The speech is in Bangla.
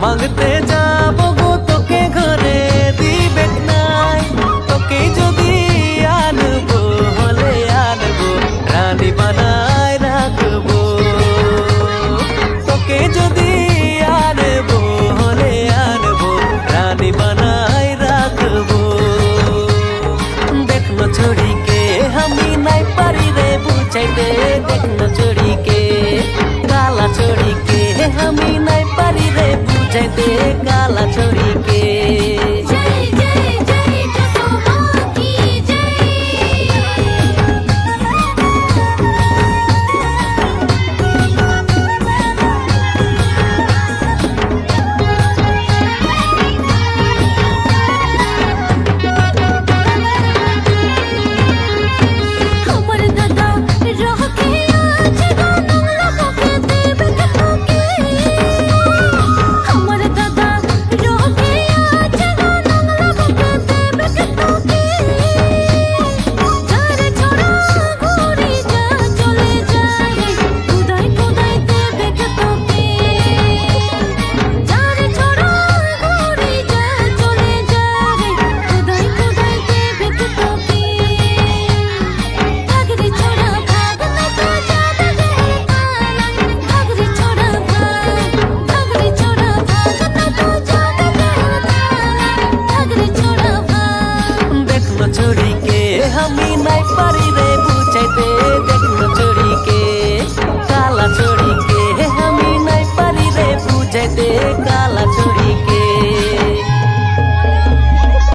মাগতে যাব গো তোকে ঘরে দিবেক নাই, তোকে যদি আনবো হলে আনবো রানী বানায় রাখবো, তোকে যদি আনবো হলে আনবো রানী বানায় রাখবো। দেখলো ছড়িকে আমি নাই পারি রে বুঝাইতে, দেখলো ছড়িকে কালা ছড়িকে আমি নাই পারি রে বুঝাইতে, কালা ছড়িকে। ছড়িকে আমি নাই পারি রে বুঝাইতে, দেখলো ছড়িকে কালা ছড়িকে আমি নাই পারি রে বুঝাইতে, কালা